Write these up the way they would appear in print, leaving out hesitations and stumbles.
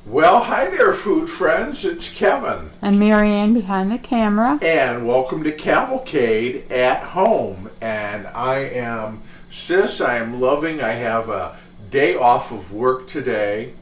Well, hi there, food friends. It's Kevin. And Marianne behind the camera. And welcome to Cavalcade at home. And I am Sis. I am loving. I have a day off of work today.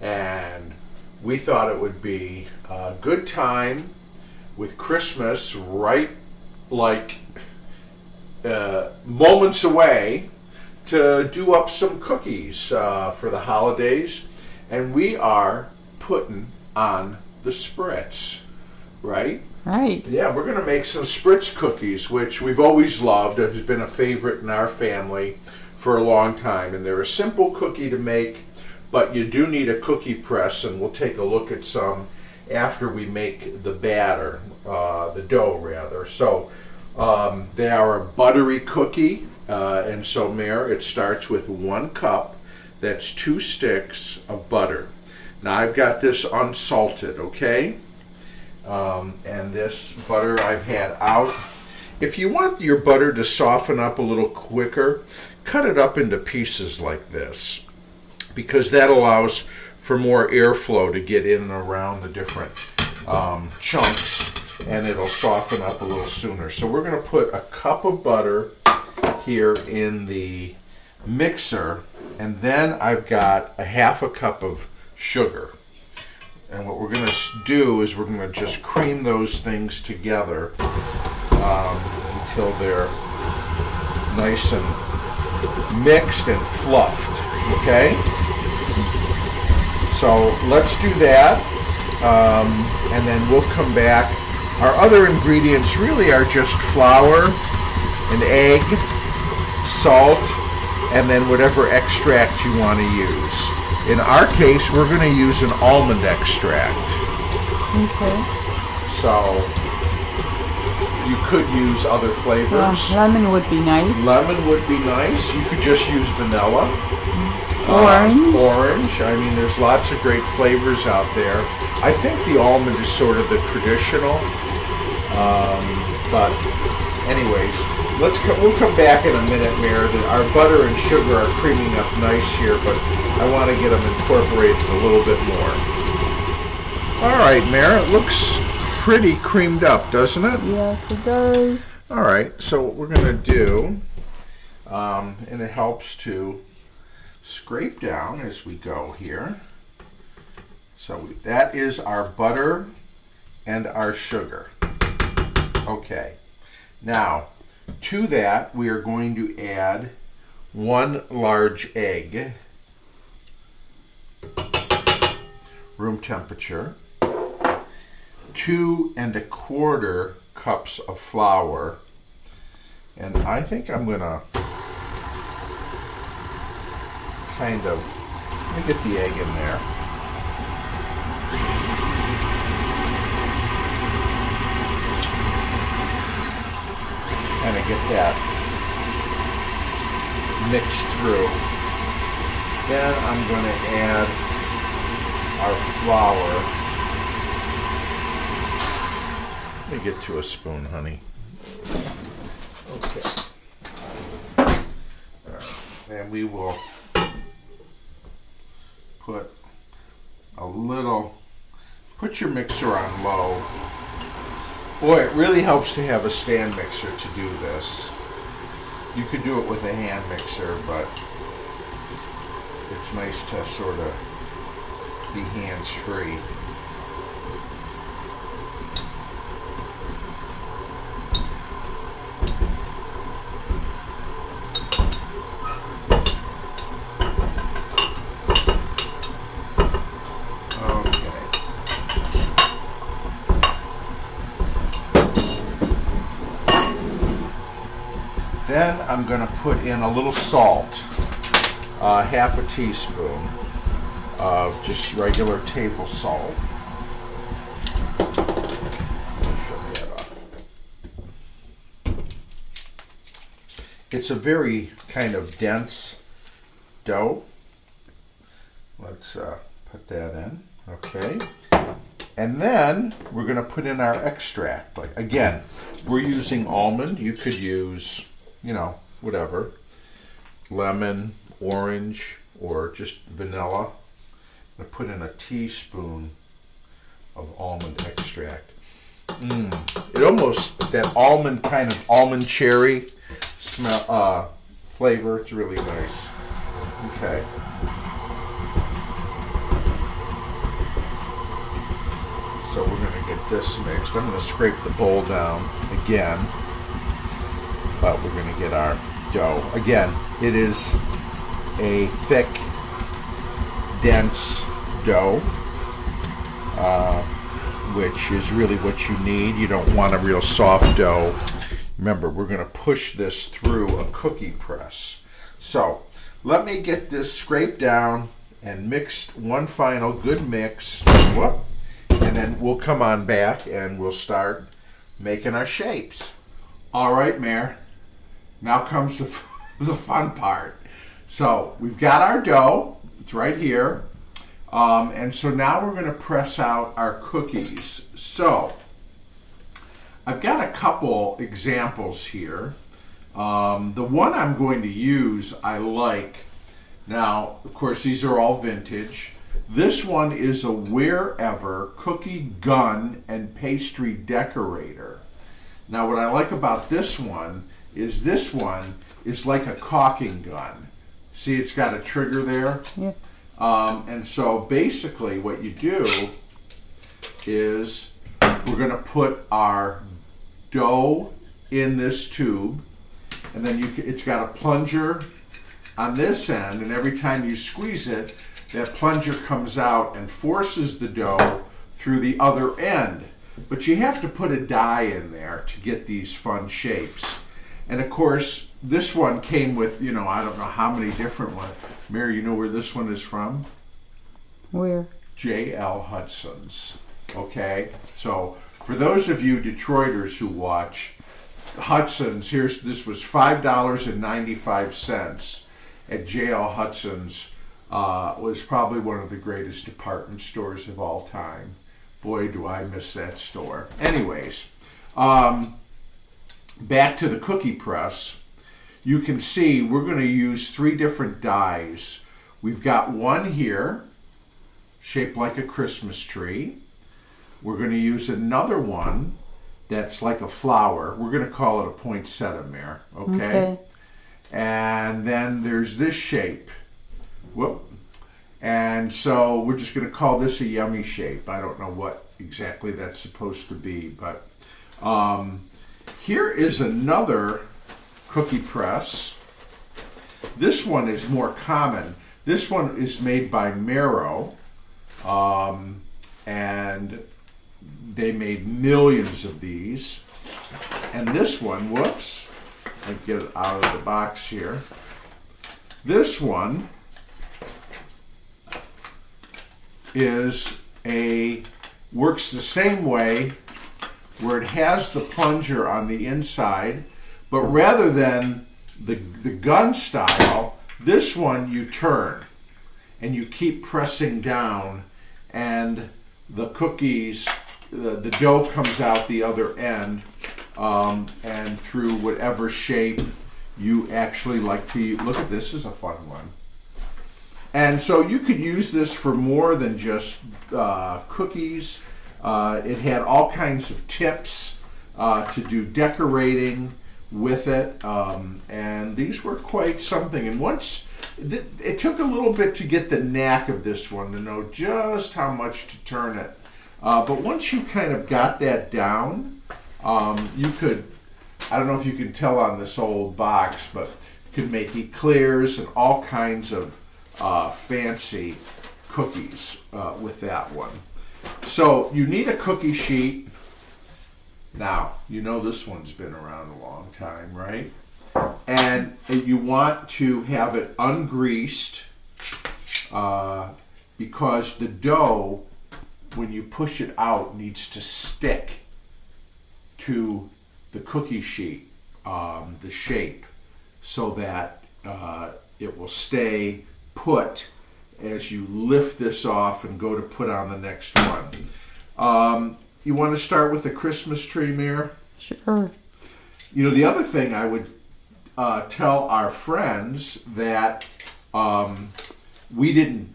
And we thought it would be a good time with Christmas right like moments away to do up some cookies for the holidays. And we are putting on the Spritz, right? Right. Yeah, we're going to make some Spritz cookies, which we've always loved. It has been a favorite in our family for a long time. And they're a simple cookie to make, but you do need a cookie press, and we'll take a look at some after we make the batter, the dough rather. So they are a buttery cookie, and so Mare, it starts with 1 cup. That's 2 sticks of butter. Now I've got this unsalted, okay? And this butter I've had out. If you want your butter to soften up a little quicker, cut it up into pieces like this, because that allows for more airflow to get in and around the different chunks, and it'll soften up a little sooner. So we're going to put a cup of butter here in the mixer, and then I've got a 1/2 cup of sugar. And what we're going to do is we're going to just cream those things together until they're nice and mixed and fluffed, okay? So let's do that, and then we'll come back. Our other ingredients really are just flour, an egg, salt, and then whatever extract you want to use. In our case, we're going to use an almond extract. Okay. So you could use other flavors. Lemon would be nice. Lemon would be nice. You could just use vanilla. Orange. Orange. I mean, there's lots of great flavors out there. I think the almond is sort of the traditional. But anyways, we'll come back in a minute, Mare. Our butter and sugar are creaming up nice here, but I want to get them incorporated a little bit more. All right, Mare, it looks pretty creamed up, doesn't it? Yes, it does. All right, so what we're going to do, and it helps to scrape down as we go here. So that is our butter and our sugar. Okay, now to that we are going to add 1 large egg, room temperature, 2 1/4 cups of flour, and I think I'm gonna let me get the egg in there. Kind of get that mixed through. Then I'm going to add our flour. Let me get to a spoon, honey. Okay. All right. And we will put put your mixer on low. Boy, it really helps to have a stand mixer to do this. You could do it with a hand mixer, but it's nice to sort of be hands-free. Then I'm going to put in a little salt, 1/2 teaspoon of just regular table salt. It's a very kind of dense dough. Let's put that in, okay. And then we're going to put in our extract. Like, again, we're using almond. You could use, whatever, lemon, orange, or just vanilla. I put in a teaspoon of almond extract. It almost, that almond, kind of almond cherry smell, flavor, it's really nice. Okay. So we're going to get this mixed. I'm going to scrape the bowl down again, but we're going to get our dough. Again, it is a thick, dense dough, which is really what you need. You don't want a real soft dough. Remember, we're going to push this through a cookie press. So let me get this scraped down and mixed, one final good mix. Whoop. And then we'll come on back and we'll start making our shapes. All right, Mare. Now comes the fun part. So we've got our dough. It's right here. And so now we're going to press out our cookies. So I've got a couple examples here. The one I'm going to use I like. Now, of course, these are all vintage. This one is a Wherever cookie gun and pastry decorator. Now, what I like about this one is like a caulking gun. See, it's got a trigger there? Yeah. And so basically what you do is we're going to put our dough in this tube, and then it's got a plunger on this end, and every time you squeeze it, that plunger comes out and forces the dough through the other end. But you have to put a die in there to get these fun shapes. And of course, this one came with, I don't know how many different ones. Mary, you know where this one is from? Where? J.L. Hudson's. Okay? So for those of you Detroiters who watch, Hudson's, this was $5.95 at J.L. Hudson's. Was probably one of the greatest department stores of all time. Boy, do I miss that store. Anyways, back to the cookie press. You can see we're going to use 3 different dies. We've got one here, shaped like a Christmas tree. We're going to use another one that's like a flower. We're going to call it a poinsettia, Mare. Okay? And then there's this shape. Whoop. And so we're just going to call this a yummy shape. I don't know what exactly that's supposed to be, but here is another cookie press. This one is more common. This one is made by Marrow, and they made millions of these. And this one, whoops, let me get it out of the box here. This one works the same way, where it has the plunger on the inside, but rather than the gun style, this one you turn and you keep pressing down, and the cookies, the dough comes out the other end, and through whatever shape you actually like to use. Look at this, is a fun one. And so you could use this for more than just cookies. It had all kinds of tips to do decorating with it, and these were quite something. And once, it took a little bit to get the knack of this one, to know just how much to turn it. But once you kind of got that down, you could, I don't know if you can tell on this old box, but you could make eclairs and all kinds of fancy cookies with that one. So you need a cookie sheet. Now, you know this one's been around a long time, right? And you want to have it ungreased because the dough, when you push it out, needs to stick to the cookie sheet, the shape, so that it will stay put as you lift this off and go to put on the next one. You want to start with the Christmas tree, Mare? Sure. You know, the other thing I would tell our friends that we didn't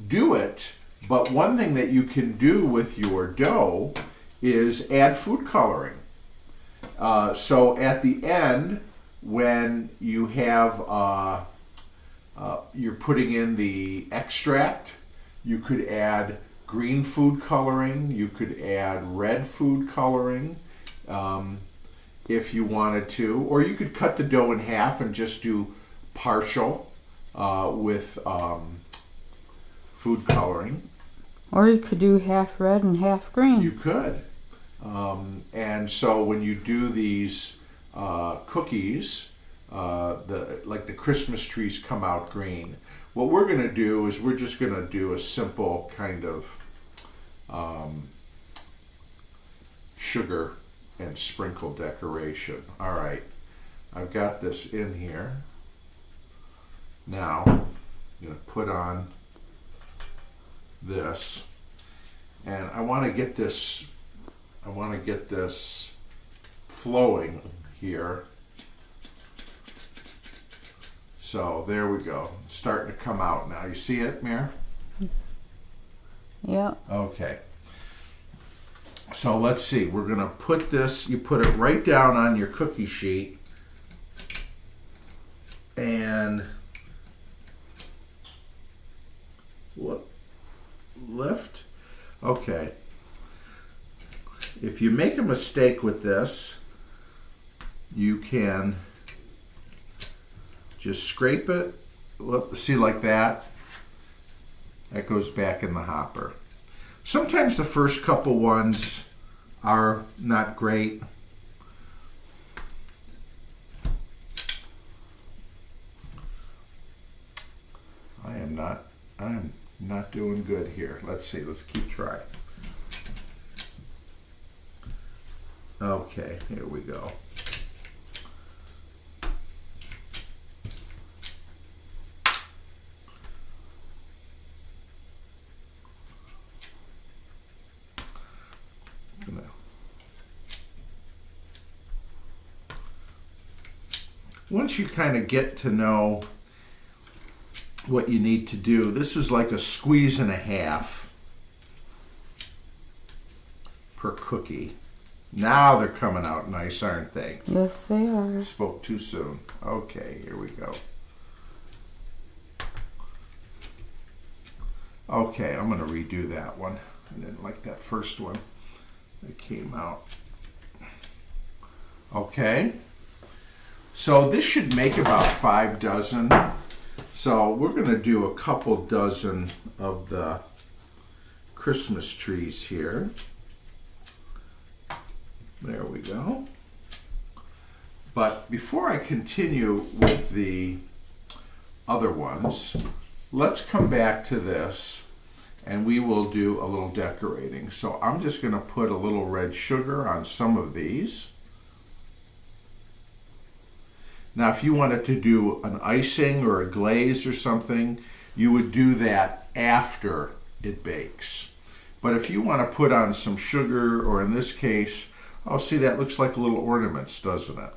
do it But one thing that you can do with your dough is add food coloring. So at the end, when you have you're putting in the extract, you could add green food coloring, you could add red food coloring if you wanted to, or you could cut the dough in half and just do partial with food coloring. Or you could do half red and half green. You could. And so when you do these cookies, like the Christmas trees come out green. What we're going to do is we're just going to do a simple kind of sugar and sprinkle decoration. All right, I've got this in here. Now, I'm going to put on this, and I want to get this flowing here. So there we go. It's starting to come out now. You see it, Mare? Yeah. Okay. So let's see. We're going to put this, you put it right down on your cookie sheet. And lift. Okay. If you make a mistake with this, you can just scrape it. See, like that. That goes back in the hopper. Sometimes the first couple ones are not great. I am not doing good here. Let's see, let's keep trying. Okay, here we go. Once you kind of get to know what you need to do, this is like a squeeze and a half per cookie. Now they're coming out nice, aren't they? Yes, they are. Spoke too soon. Okay, here we go. Okay, I'm going to redo that one. I didn't like that first one that came out. Okay. So this should make about 5 dozen. So we're going to do a couple dozen of the Christmas trees here. There we go. But before I continue with the other ones, let's come back to this and we will do a little decorating. So I'm just going to put a little red sugar on some of these. Now, if you wanted to do an icing or a glaze or something, you would do that after it bakes. But if you want to put on some sugar, or in this case, oh, see, that looks like little ornaments, doesn't it?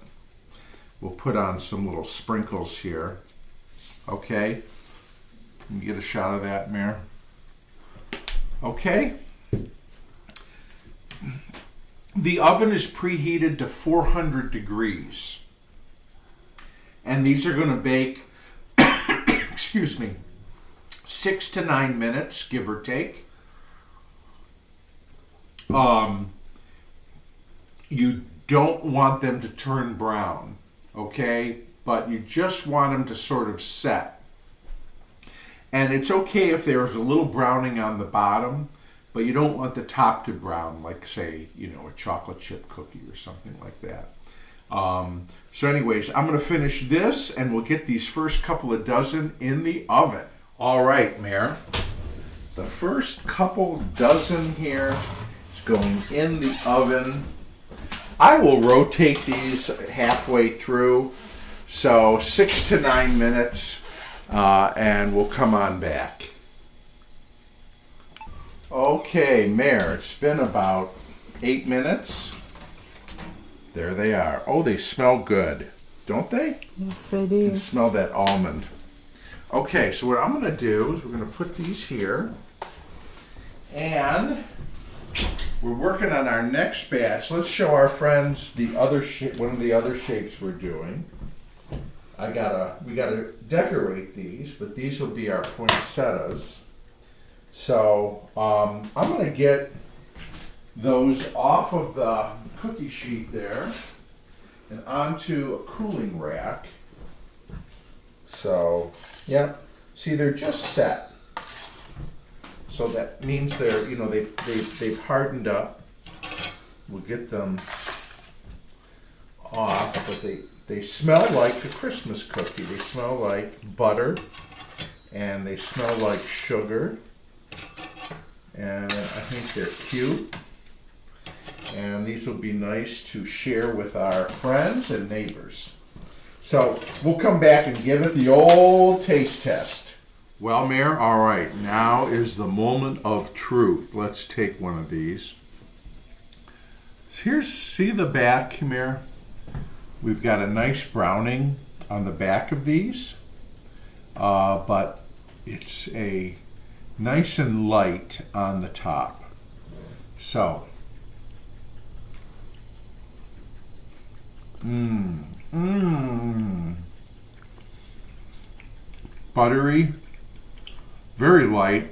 We'll put on some little sprinkles here. Okay? Can you get a shot of that, Mare? Okay. The oven is preheated to 400 degrees. And these are going to bake, excuse me, 6 to 9 minutes, give or take. You don't want them to turn brown, okay? But you just want them to sort of set. And it's okay if there's a little browning on the bottom, but you don't want the top to brown, like, say, you know, a chocolate chip cookie or something like that. So anyways, I'm going to finish this and we'll get these first couple of dozen in the oven. All right, Mare. The first couple dozen here is going in the oven. I will rotate these halfway through, so 6 to 9 minutes, and we'll come on back. Okay, Mare, it's been about 8 minutes. There they are. Oh, they smell good, don't they? Yes, they do. You can smell that almond. Okay, so what I'm going to do is we're going to put these here. And we're working on our next batch. Let's show our friends the other one of the other shapes we're doing. We gotta decorate these, but these will be our poinsettias. So I'm gonna get those off of the cookie sheet there and onto a cooling rack. So, yeah, see, they're just set. So that means they're, you know, they've hardened up. We'll get them off, but they smell like a Christmas cookie. They smell like butter, and they smell like sugar. And I think they're cute. And these will be nice to share with our friends and neighbors. So we'll come back and give it the old taste test. Well, Mayor, all right, now is the moment of truth. Let's take one of these. Here's, see the back, Mayor? We've got a nice browning on the back of these, but it's a nice and light on the top. So, buttery, very light,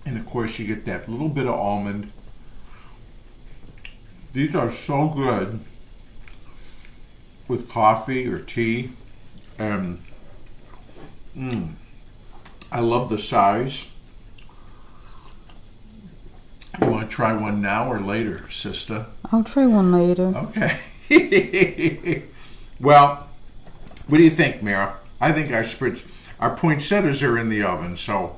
and of course you get that little bit of almond. These are so good with coffee or tea, and I love the size. You want to try one now or later, sister? I'll try one later. Okay. Well, what do you think, Mara? I think our poinsettias are in the oven, so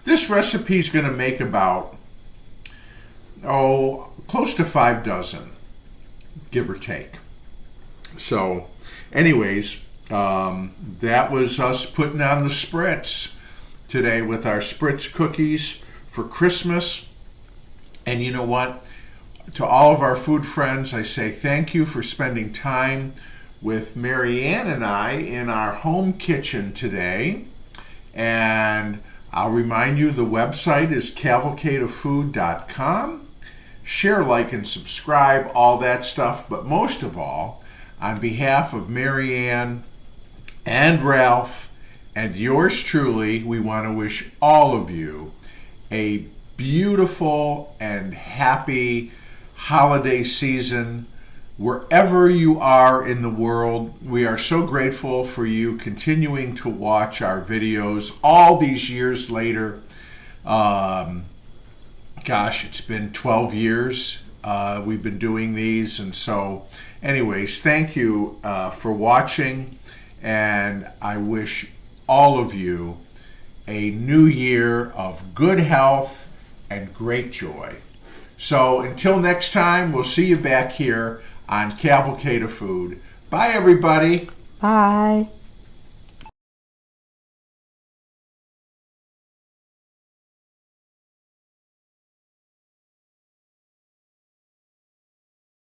this recipe is going to make about, close to 5 dozen, give or take. So, anyways, that was us putting on the Spritz today with our Spritz cookies for Christmas. And you know what? To all of our food friends, I say thank you for spending time with Mary Ann and I in our home kitchen today. And I'll remind you the website is cavalcadeoffood.com. Share, like, and subscribe, all that stuff. But most of all, on behalf of Mary Ann and Ralph and yours truly, we want to wish all of you a beautiful and happy holiday season wherever you are in the world. We are so grateful for you continuing to watch our videos all these years later. Gosh, it's been 12 years we've been doing these, and so anyways, thank you for watching, and I wish all of you a new year of good health and great joy. So until next time, we'll see you back here on Cavalcade of Food. Bye, everybody. Bye.